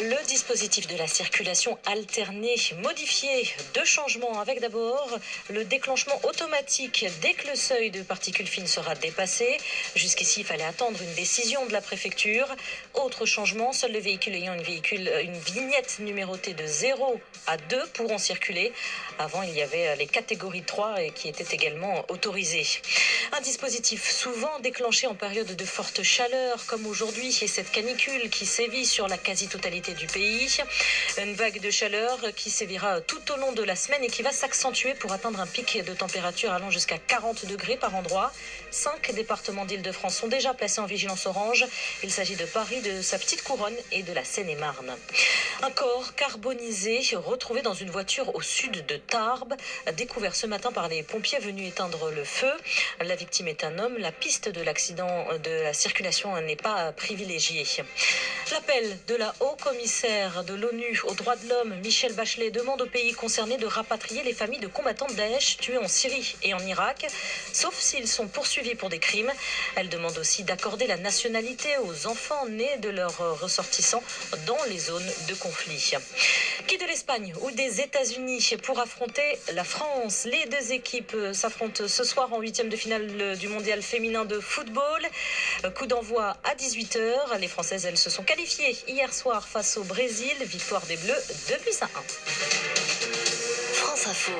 Le dispositif de la circulation alternée modifié, 2 changements avec d'abord le déclenchement automatique dès que le seuil de particules fines sera dépassé. Jusqu'ici, il fallait attendre une décision de la préfecture. Autre changement, seuls les véhicules ayant une vignette numérotée de 0 à 2 pourront circuler. Avant, il y avait les catégories 3 et qui étaient également autorisées. Un dispositif souvent déclenché en période de forte chaleur comme aujourd'hui et cette canicule qui sévit sur la quasi-totalité du pays. Une vague de chaleur qui sévira tout au long de la semaine et qui va s'accentuer pour atteindre un pic de température allant jusqu'à 40 degrés par endroit. 5 départements d'Île-de-France sont déjà placés en vigilance orange. Il s'agit de Paris, de sa petite couronne et de la Seine-et-Marne. Un corps carbonisé retrouvé dans une voiture au sud de Tarbes, découvert ce matin par les pompiers venus éteindre le feu. La victime est un homme. La piste de l'accident de la circulation n'est pas privilégiée. L'appel de la haut-commissaire de l'ONU aux droits de l'homme, Michelle Bachelet, demande aux pays concernés de rapatrier les familles de combattants de Daesh tués en Syrie et en Irak, sauf s'ils sont poursuivis pour des crimes. Elle demande aussi d'accorder la nationalité aux enfants nés de leurs ressortissants dans les zones de conflit. Qui de l'Espagne ou des États-Unis pour affronter la France? Les deux équipes s'affrontent ce soir en 8e de finale du mondial féminin de football. Coup d'envoi à 18h. Les Françaises, elles se sont qualifiées hier soir face au Brésil. Victoire des Bleus 2-1. France Info.